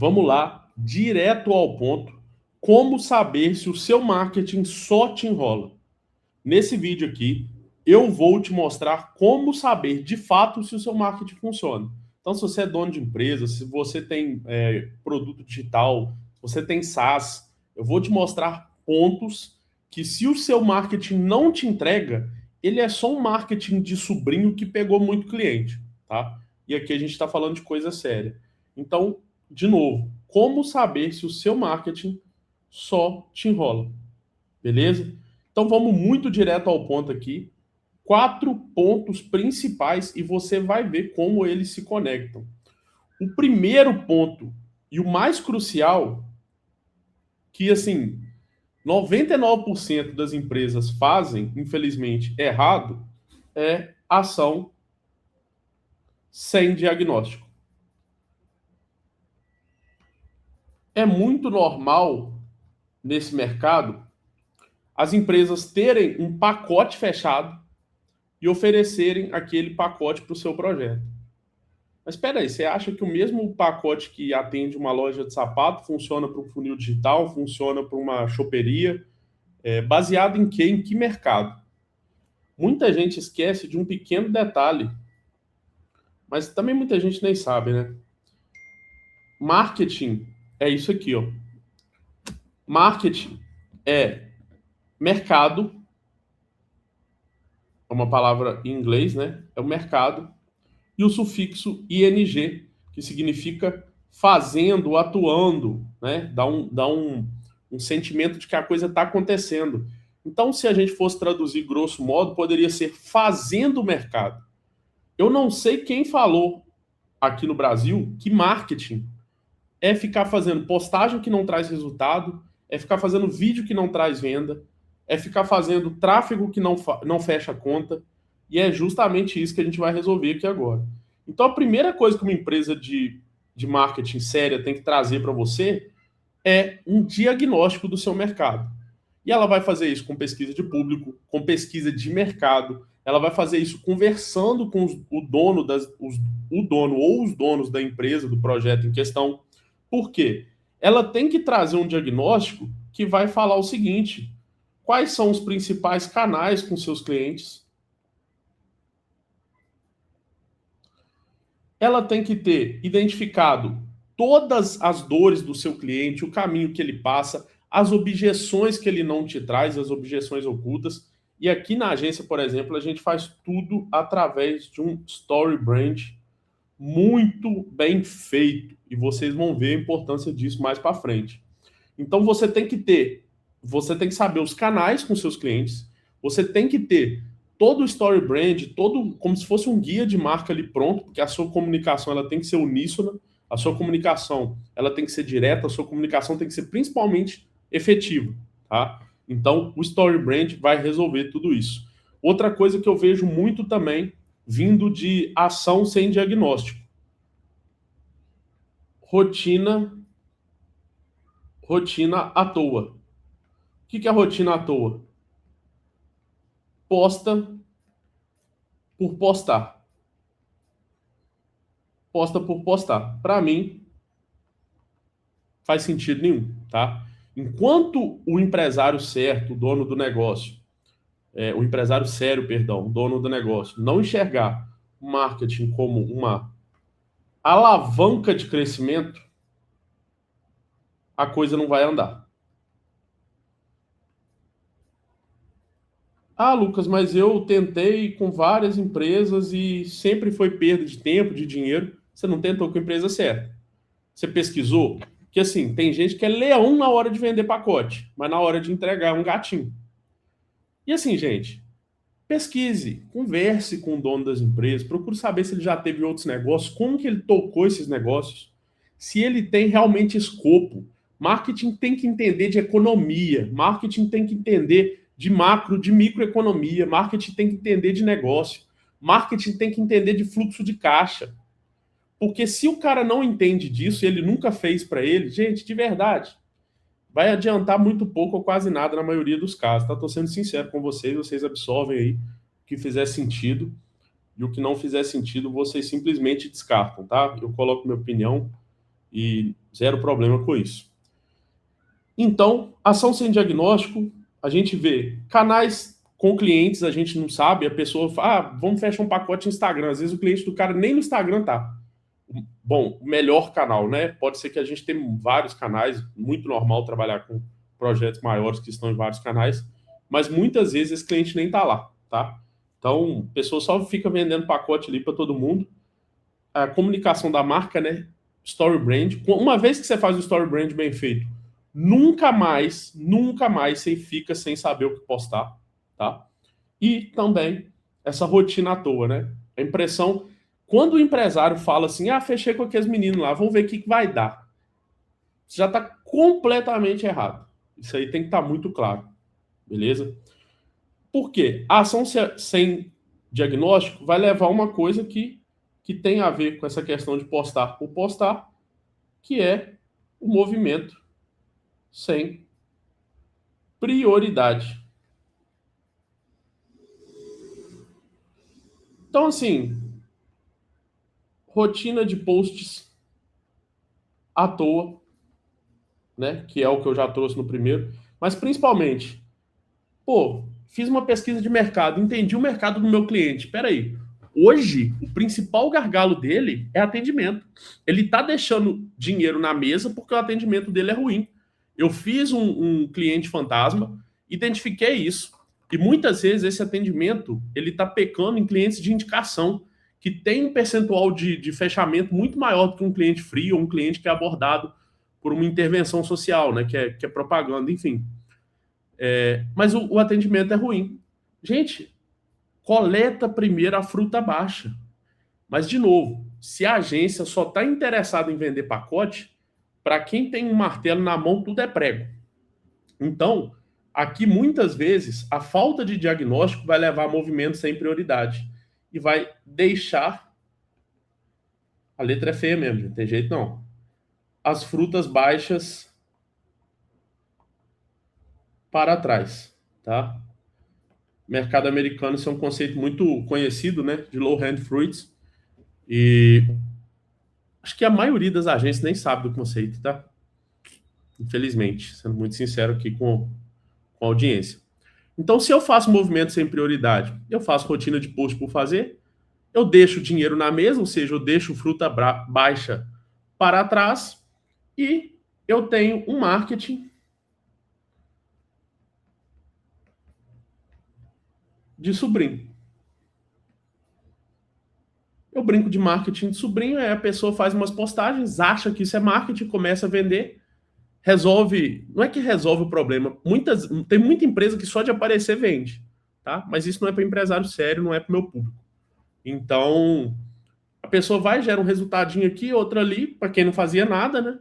Vamos lá, direto ao ponto. Como saber se o seu marketing só te enrola? Nesse vídeo aqui, eu vou te mostrar como saber de fato se o seu marketing funciona. Então, se você é dono de empresa, se você tem produto digital, se você tem SaaS, eu vou te mostrar pontos que, se o seu marketing não te entrega, ele é só um marketing de sobrinho que pegou muito cliente, tá? E aqui a gente está falando de coisa séria. Então, de novo, como saber se o seu marketing só te enrola? Beleza? Então vamos muito direto ao ponto aqui. 4 pontos principais e você vai ver como eles se conectam. O primeiro ponto e o mais crucial, que assim, 99% das empresas fazem, infelizmente, errado, é ação sem diagnóstico. É muito normal nesse mercado as empresas terem um pacote fechado e oferecerem aquele pacote para o seu projeto. Mas espera aí, você acha que o mesmo pacote que atende uma loja de sapato funciona para um funil digital, funciona para uma choperia? Baseado em quê? Em que mercado? Muita gente esquece de um pequeno detalhe, mas também muita gente nem sabe, né? Marketing é isso aqui, ó. Marketing é mercado, é uma palavra em inglês, né? É o mercado, e o sufixo ing, que significa fazendo, atuando, né? Dá um sentimento de que a coisa está acontecendo. Então, se a gente fosse traduzir grosso modo, poderia ser fazendo o mercado. Eu não sei quem falou aqui no Brasil que marketing é ficar fazendo postagem que não traz resultado, é ficar fazendo vídeo que não traz venda, é ficar fazendo tráfego que não fecha a conta, e é justamente isso que a gente vai resolver aqui agora. Então, a primeira coisa que uma empresa de marketing séria tem que trazer para você é um diagnóstico do seu mercado. E ela vai fazer isso com pesquisa de público, com pesquisa de mercado, ela vai fazer isso conversando com o dono ou os donos da empresa, do projeto em questão. Por quê? Ela tem que trazer um diagnóstico que vai falar o seguinte: quais são os principais canais com seus clientes? Ela tem que ter identificado todas as dores do seu cliente, o caminho que ele passa, as objeções que ele não te traz, as objeções ocultas. E aqui na agência, por exemplo, a gente faz tudo através de um story brand muito bem feito. E vocês vão ver a importância disso mais para frente. Então você tem que saber os canais com seus clientes, você tem que ter todo o story brand, todo como se fosse um guia de marca ali pronto, porque a sua comunicação ela tem que ser uníssona, a sua comunicação ela tem que ser direta, a sua comunicação tem que ser principalmente efetiva, tá? Então o story brand vai resolver tudo isso. Outra coisa que eu vejo muito também vindo de ação sem diagnóstico, rotina, rotina à toa. O que é rotina à toa? Posta por postar. Posta por postar. Para mim, faz sentido nenhum, tá? Enquanto o empresário certo, o dono do negócio, o empresário sério, perdão, o dono do negócio, não enxergar o marketing como uma alavanca de crescimento, a coisa não vai andar. Ah, Lucas, mas eu tentei com várias empresas e sempre foi perda de tempo, de dinheiro. Você não tentou com a empresa certa. Você pesquisou? Que assim, tem gente que é leão na hora de vender pacote, mas na hora de entregar é um gatinho. E assim, gente, pesquise, converse com o dono das empresas, procure saber se ele já teve outros negócios, como que ele tocou esses negócios, se ele tem realmente escopo. Marketing tem que entender de economia, marketing tem que entender de macro, de microeconomia, marketing tem que entender de negócio, marketing tem que entender de fluxo de caixa. Porque se o cara não entende disso, ele nunca fez para ele, gente, de verdade, vai adiantar muito pouco ou quase nada na maioria dos casos, tá? Tô sendo sincero com vocês, vocês absorvem aí o que fizer sentido e o que não fizer sentido, vocês simplesmente descartam, tá? Eu coloco minha opinião e zero problema com isso. Então, ação sem diagnóstico, a gente vê canais com clientes, a gente não sabe, a pessoa fala, vamos fechar um pacote Instagram. Às vezes o cliente do cara nem no Instagram tá. Bom, o melhor canal, né? Pode ser que a gente tenha vários canais, muito normal trabalhar com projetos maiores que estão em vários canais, mas muitas vezes esse cliente nem tá lá, tá? Então, a pessoa só fica vendendo pacote ali para todo mundo. A comunicação da marca, né? Story brand. Uma vez que você faz o story brand bem feito, nunca mais você fica sem saber o que postar, tá? E também essa rotina à toa, né? A impressão, quando o empresário fala assim, fechei com aqueles meninos lá, vamos ver o que vai dar. Você já está completamente errado. Isso aí tem que estar muito claro, beleza? Por quê? A ação sem diagnóstico vai levar a uma coisa que tem a ver com essa questão de postar por postar, que é o movimento sem prioridade. Então, assim, rotina de posts à toa, né? Que é o que eu já trouxe no primeiro, mas principalmente, fiz uma pesquisa de mercado, entendi o mercado do meu cliente. Espera aí, hoje o principal gargalo dele é atendimento. Ele está deixando dinheiro na mesa porque o atendimento dele é ruim. Eu fiz um cliente fantasma, identifiquei isso. E muitas vezes esse atendimento ele está pecando em clientes de indicação, que tem um percentual de fechamento muito maior do que um cliente frio ou um cliente que é abordado por uma intervenção social, né, que é propaganda, enfim. Mas o atendimento é ruim. Gente, coleta primeiro a fruta baixa. Mas, de novo, se a agência só está interessada em vender pacote, para quem tem um martelo na mão, tudo é prego. Então, aqui muitas vezes a falta de diagnóstico vai levar a movimento sem prioridade e vai deixar. A letra é feia mesmo, não tem jeito não. As frutas baixas para trás, tá? Mercado americano, isso é um conceito muito conhecido, né? De low hand fruits. E acho que a maioria das agências nem sabe do conceito, tá? Infelizmente, sendo muito sincero aqui com a audiência. Então, se eu faço movimento sem prioridade, eu faço rotina de post por fazer, eu deixo dinheiro na mesa, ou seja, eu deixo fruta baixa para trás e eu tenho um marketing de sobrinho. Eu brinco de marketing de sobrinho, a pessoa faz umas postagens, acha que isso é marketing, começa a vender, resolve, não é que resolve o problema, tem muita empresa que só de aparecer vende, tá? Mas isso não é para empresário sério, não é para o meu público. Então, a pessoa vai, gera um resultadinho aqui, outro ali, para quem não fazia nada, né?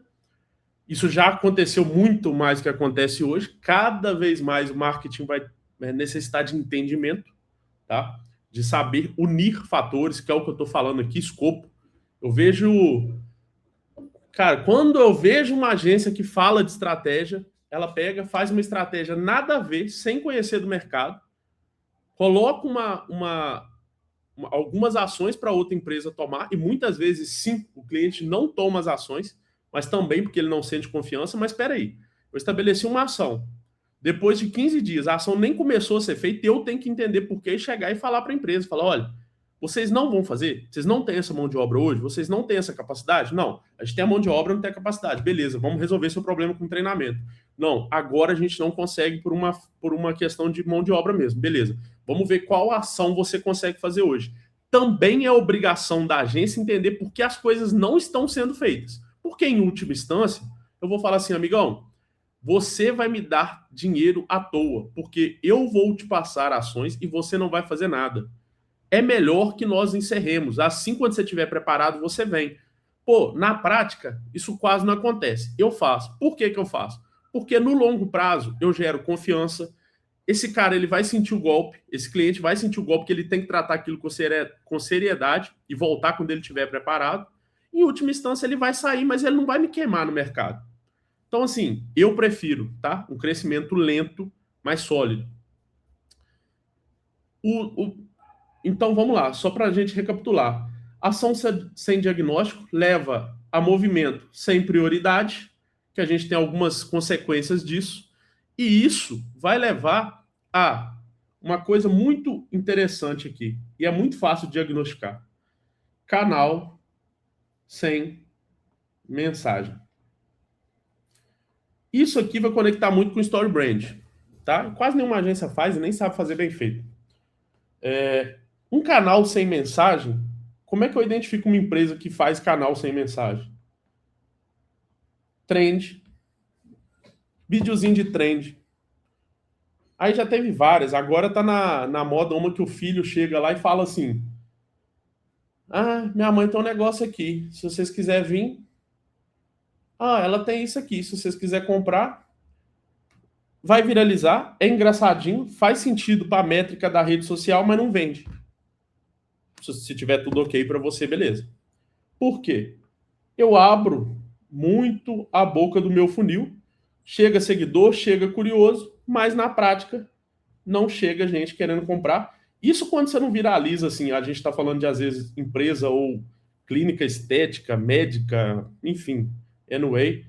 Isso já aconteceu muito mais do que acontece hoje. Cada vez mais o marketing vai necessitar de entendimento, tá? De saber unir fatores, que é o que eu estou falando aqui, escopo. Eu vejo. Cara, quando eu vejo uma agência que fala de estratégia, ela pega, faz uma estratégia nada a ver, sem conhecer do mercado, coloca algumas ações para outra empresa tomar, e muitas vezes, sim, o cliente não toma as ações, mas também porque ele não sente confiança. Mas espera aí, eu estabeleci uma ação. Depois de 15 dias, a ação nem começou a ser feita, eu tenho que entender por que e chegar e falar para a empresa, falar, olha, vocês não vão fazer? Vocês não têm essa mão de obra hoje? Vocês não têm essa capacidade? Não, a gente tem a mão de obra, não tem a capacidade. Beleza, vamos resolver seu problema com treinamento. Não, agora a gente não consegue por uma questão de mão de obra mesmo. Beleza, vamos ver qual ação você consegue fazer hoje. Também é obrigação da agência entender por que as coisas não estão sendo feitas. Porque, em última instância, eu vou falar assim, amigão, você vai me dar dinheiro à toa, porque eu vou te passar ações e você não vai fazer nada. É melhor que nós encerremos. Assim, quando você estiver preparado, você vem. Na prática, isso quase não acontece. Eu faço. Por que eu faço? Porque no longo prazo eu gero confiança. Esse cara ele vai sentir o golpe, esse cliente vai sentir o golpe, que ele tem que tratar aquilo com seriedade e voltar quando ele estiver preparado. Em última instância, ele vai sair, mas ele não vai me queimar no mercado. Então, assim, eu prefiro, tá? Um crescimento lento, mais sólido. Então, vamos lá, só para a gente recapitular. Ação sem diagnóstico leva a movimento sem prioridade, que a gente tem algumas consequências disso, e isso vai levar a uma coisa muito interessante aqui, e é muito fácil de diagnosticar: canal sem mensagem. Isso aqui vai conectar muito com o Story Brand, tá? Quase nenhuma agência faz e nem sabe fazer bem feito. Um canal sem mensagem, como é que eu identifico uma empresa que faz canal sem mensagem? Trend, videozinho de trend. Aí já teve várias, agora tá na moda uma que o filho chega lá e fala assim: ah, minha mãe tem um negócio aqui, se vocês quiserem vir, ah, ela tem isso aqui, se vocês quiserem comprar, vai viralizar, é engraçadinho, faz sentido para a métrica da rede social, mas não vende. Se tiver tudo ok para você, beleza. Por quê? Eu abro muito a boca do meu funil, chega seguidor, chega curioso, mas na prática não chega gente querendo comprar. Isso quando você não viraliza, assim, a gente está falando de, às vezes, empresa ou clínica estética, médica, enfim, anyway,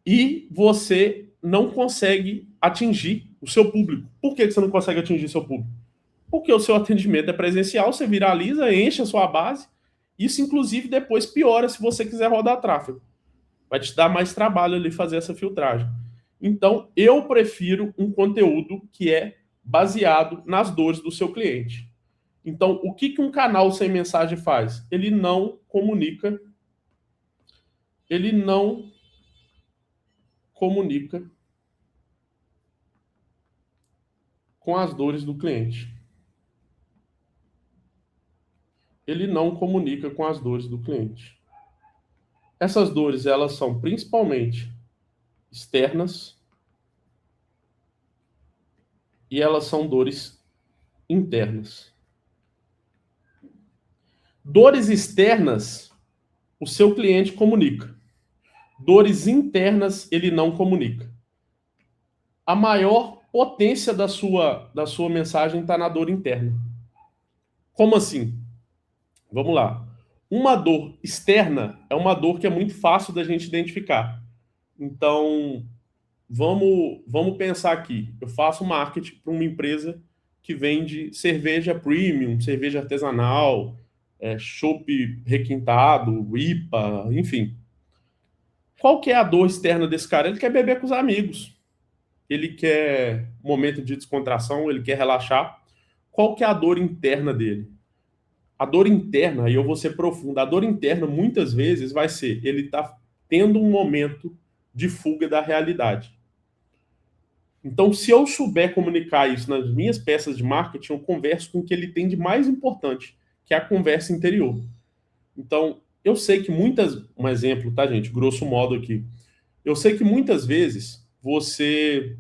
e você não consegue atingir o seu público. Por que você não consegue atingir seu público? Porque o seu atendimento é presencial, você viraliza, enche a sua base, isso inclusive depois piora se você quiser rodar tráfego. Vai te dar mais trabalho ali fazer essa filtragem. Então, eu prefiro um conteúdo que é baseado nas dores do seu cliente. Então, o que um canal sem mensagem faz? Ele não comunica com as dores do cliente. Ele não comunica com as dores do cliente. Essas dores, elas são principalmente externas e elas são dores internas. Dores externas, o seu cliente comunica. Dores internas, ele não comunica. A maior potência da sua mensagem está na dor interna. Como assim? Vamos lá. Uma dor externa é uma dor que é muito fácil da gente identificar. Então, vamos pensar aqui. Eu faço marketing para uma empresa que vende cerveja premium, cerveja artesanal, chopp requintado, IPA, enfim. Qual que é a dor externa desse cara? Ele quer beber com os amigos. Ele quer momento de descontração, ele quer relaxar. Qual que é a dor interna dele? A dor interna, e eu vou ser profundo, a dor interna muitas vezes vai ser, ele está tendo um momento de fuga da realidade. Então, se eu souber comunicar isso nas minhas peças de marketing, eu converso com o que ele tem de mais importante, que é a conversa interior. Então, eu sei que um exemplo, tá, gente? Grosso modo aqui. Eu sei que muitas vezes você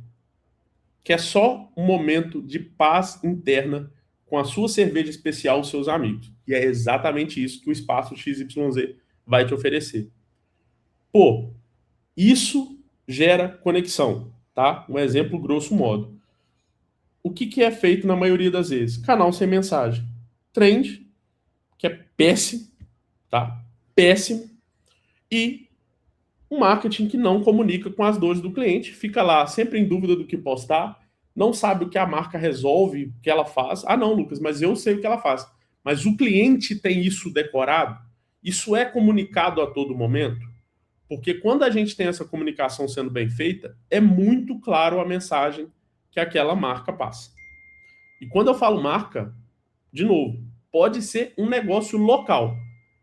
quer só um momento de paz interna com a sua cerveja especial, os seus amigos. E é exatamente isso que o espaço XYZ vai te oferecer. Pô, isso gera conexão, tá? Um exemplo grosso modo. O que é feito na maioria das vezes? Canal sem mensagem. Trend, que é péssimo, tá? Péssimo. E um marketing que não comunica com as dores do cliente, fica lá sempre em dúvida do que postar, não sabe o que a marca resolve, o que ela faz. Ah, não, Lucas, mas eu sei o que ela faz. Mas o cliente tem isso decorado? Isso é comunicado a todo momento? Porque quando a gente tem essa comunicação sendo bem feita, é muito claro a mensagem que aquela marca passa. E quando eu falo marca, de novo, pode ser um negócio local.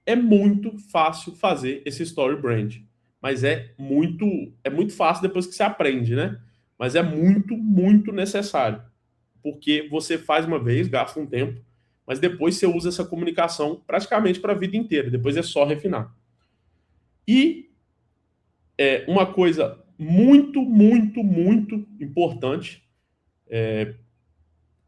É muito fácil fazer esse story brand, mas é muito fácil depois que você aprende, né? Mas é muito, muito necessário, porque você faz uma vez, gasta um tempo, mas depois você usa essa comunicação praticamente para a vida inteira. Depois é só refinar. E uma coisa muito, muito, muito importante,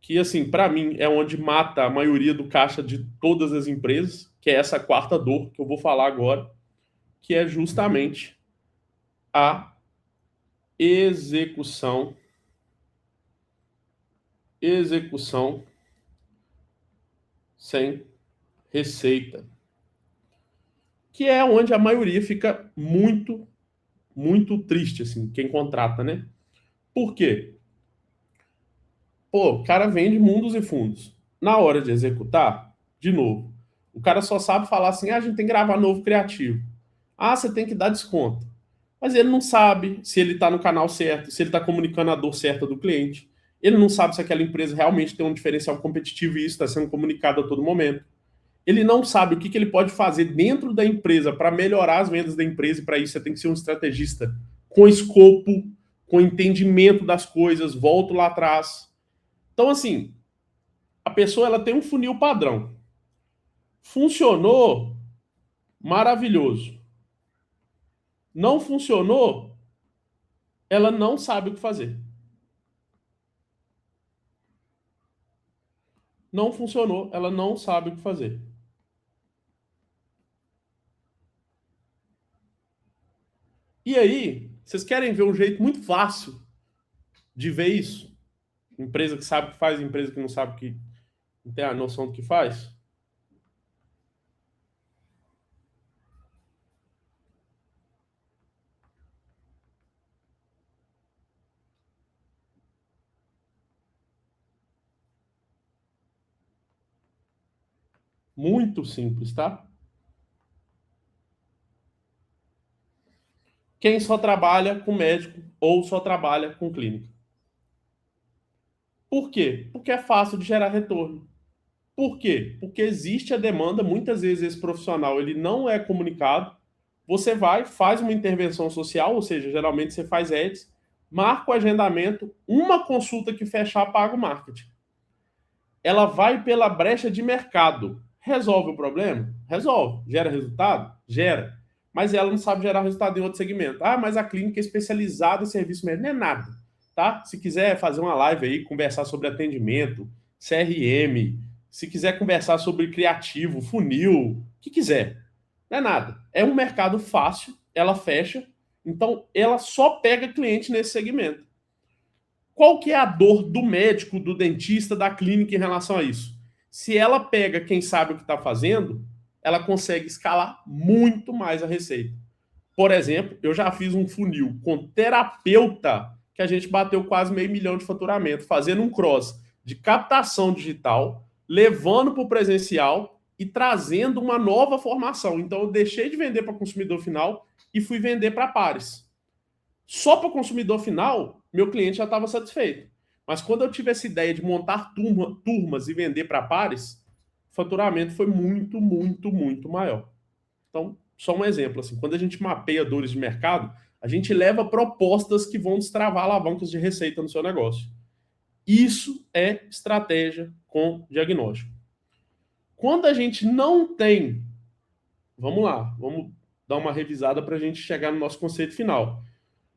que assim, para mim é onde mata a maioria do caixa de todas as empresas, que é essa quarta dor que eu vou falar agora, que é justamente a execução, execução sem receita. que é onde a maioria fica muito, muito triste, assim, quem contrata, né? Por quê? Pô, o cara vende mundos e fundos. Na hora de executar, de novo, o cara só sabe falar assim: ah, a gente tem que gravar novo criativo. Ah, você tem que dar desconto. Mas ele não sabe se ele está no canal certo, se ele está comunicando a dor certa do cliente. Ele não sabe se aquela empresa realmente tem um diferencial competitivo e isso está sendo comunicado a todo momento. Ele não sabe o que ele pode fazer dentro da empresa para melhorar as vendas da empresa, e para isso você tem que ser um estrategista com escopo, com entendimento das coisas, volto lá atrás. Então, assim, a pessoa ela tem um funil padrão. Funcionou, maravilhoso. Não funcionou, ela não sabe o que fazer. Não funcionou, ela não sabe o que fazer. E aí, vocês querem ver um jeito muito fácil de ver isso? Empresa que sabe o que faz, empresa que não sabe que não tem a noção do que faz? Muito simples, tá? Quem só trabalha com médico ou só trabalha com clínica. Por quê? Porque é fácil de gerar retorno. Por quê? Porque existe a demanda, muitas vezes esse profissional ele não é comunicado. Você vai, faz uma intervenção social, ou seja, geralmente você faz ads, marca o agendamento, uma consulta que fechar, paga o marketing. Ela vai pela brecha de mercado. Resolve o problema? Resolve. Gera resultado? Gera. Mas ela não sabe gerar resultado em outro segmento. Ah, mas a clínica é especializada em serviço médico. Não é nada, tá? Se quiser fazer uma live aí, conversar sobre atendimento, CRM, se quiser conversar sobre criativo, funil, o que quiser. Não é nada. É um mercado fácil, ela fecha, então ela só pega cliente nesse segmento. Qual que é a dor do médico, do dentista, da clínica em relação a isso? Se ela pega quem sabe o que está fazendo, ela consegue escalar muito mais a receita. Por exemplo, eu já fiz um funil com terapeuta que a gente bateu quase 500 mil de faturamento, fazendo um cross de captação digital, levando para o presencial e trazendo uma nova formação. Então, eu deixei de vender para consumidor final e fui vender para pares. Só para o consumidor final, meu cliente já estava satisfeito. Mas quando eu tive essa ideia de montar turmas e vender para pares, o faturamento foi muito, muito, muito maior. Então, só um exemplo, assim, quando a gente mapeia dores de mercado, a gente leva propostas que vão destravar alavancas de receita no seu negócio. Isso é estratégia com diagnóstico. Quando a gente não tem, vamos lá, vamos dar uma revisada para a gente chegar no nosso conceito final.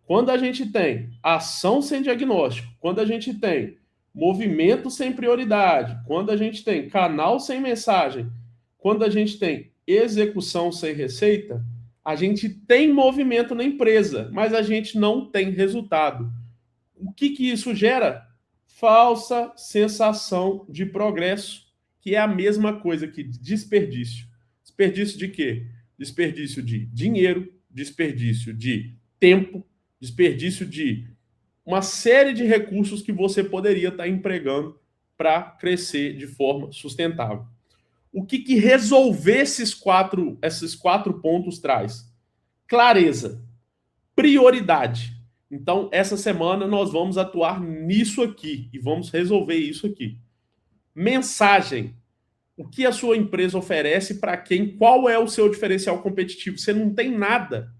Quando a gente tem ação sem diagnóstico, quando a gente tem movimento sem prioridade, quando a gente tem canal sem mensagem, quando a gente tem execução sem receita, a gente tem movimento na empresa, mas a gente não tem resultado. O que isso gera? Falsa sensação de progresso, que é a mesma coisa que desperdício. Desperdício de quê? Desperdício de dinheiro, desperdício de tempo, desperdício de uma série de recursos que você poderia estar empregando para crescer de forma sustentável. O que resolver esses quatro pontos traz? Clareza, prioridade. Então, essa semana nós vamos atuar nisso aqui e vamos resolver isso aqui. Mensagem. O que a sua empresa oferece para quem? Qual é o seu diferencial competitivo? Você não tem nada.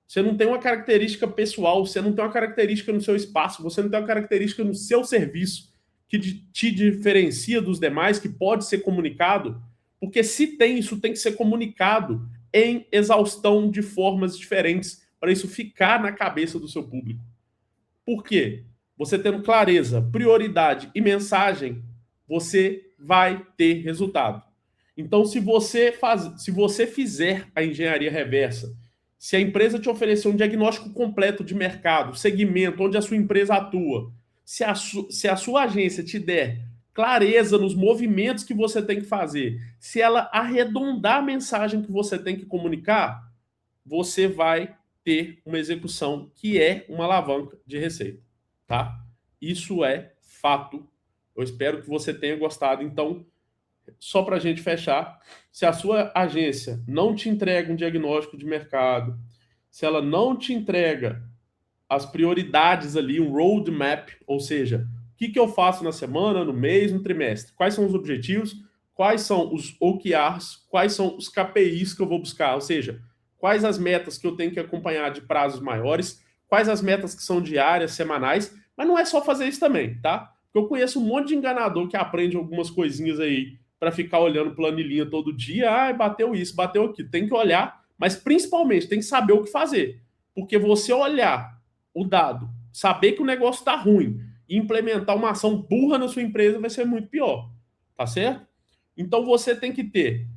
Você não tem uma característica pessoal, você não tem uma característica no seu espaço, você não tem uma característica no seu serviço que te diferencia dos demais, que pode ser comunicado, porque se tem, isso tem que ser comunicado em exaustão de formas diferentes para isso ficar na cabeça do seu público. Por quê? Você tendo clareza, prioridade e mensagem, você vai ter resultado. Então, se você fizer a engenharia reversa, se a empresa te oferecer um diagnóstico completo de mercado, segmento, onde a sua empresa atua, se a sua agência te der clareza nos movimentos que você tem que fazer, se ela arredondar a mensagem que você tem que comunicar, você vai ter uma execução que é uma alavanca de receita, tá? Isso é fato. Eu espero que você tenha gostado. Então, só para a gente fechar, se a sua agência não te entrega um diagnóstico de mercado, se ela não te entrega as prioridades ali, um roadmap, ou seja, o que eu faço na semana, no mês, no trimestre, quais são os objetivos, quais são os OKRs, quais são os KPIs que eu vou buscar, ou seja, quais as metas que eu tenho que acompanhar de prazos maiores, quais as metas que são diárias, semanais, mas não é só fazer isso também, tá? Porque eu conheço um monte de enganador que aprende algumas coisinhas aí para ficar olhando planilhinha todo dia, bateu isso, bateu aquilo, tem que olhar, mas principalmente tem que saber o que fazer, porque você olhar o dado, saber que o negócio está ruim e implementar uma ação burra na sua empresa vai ser muito pior, tá certo? Então você tem que ter,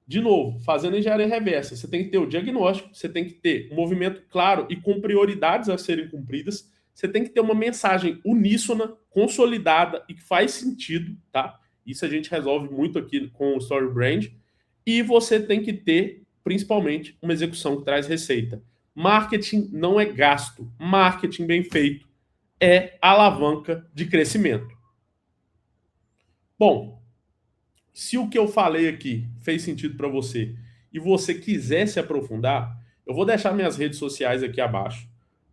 de novo, fazendo engenharia reversa, você tem que ter o diagnóstico, você tem que ter um movimento claro e com prioridades a serem cumpridas, você tem que ter uma mensagem uníssona, consolidada e que faz sentido, tá? Isso a gente resolve muito aqui com o Story Brand. E você tem que ter, principalmente, uma execução que traz receita. Marketing não é gasto. Marketing bem feito é alavanca de crescimento. Bom, se o que eu falei aqui fez sentido para você e você quiser se aprofundar, eu vou deixar minhas redes sociais aqui abaixo.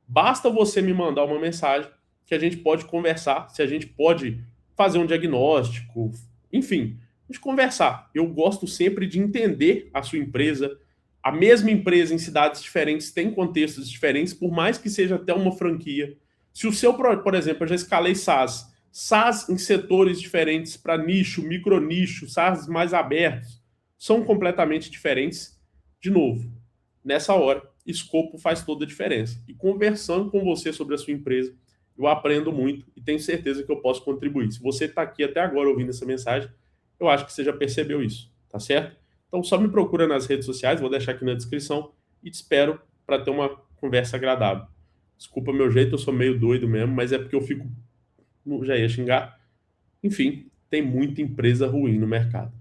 Basta você me mandar uma mensagem que a gente pode conversar, se a gente pode fazer um diagnóstico, enfim, a gente conversar. Eu gosto sempre de entender a sua empresa. A mesma empresa em cidades diferentes tem contextos diferentes, por mais que seja até uma franquia. Se o seu, por exemplo, eu já escalei SaaS em setores diferentes para nicho, micronicho, SaaS mais abertos, são completamente diferentes. De novo, nessa hora, escopo faz toda a diferença. E conversando com você sobre a sua empresa, eu aprendo muito e tenho certeza que eu posso contribuir. Se você está aqui até agora ouvindo essa mensagem, eu acho que você já percebeu isso, tá certo? Então só me procura nas redes sociais, vou deixar aqui na descrição e te espero para ter uma conversa agradável. Desculpa meu jeito, eu sou meio doido mesmo, mas é porque eu fico... Já ia xingar. Enfim, tem muita empresa ruim no mercado.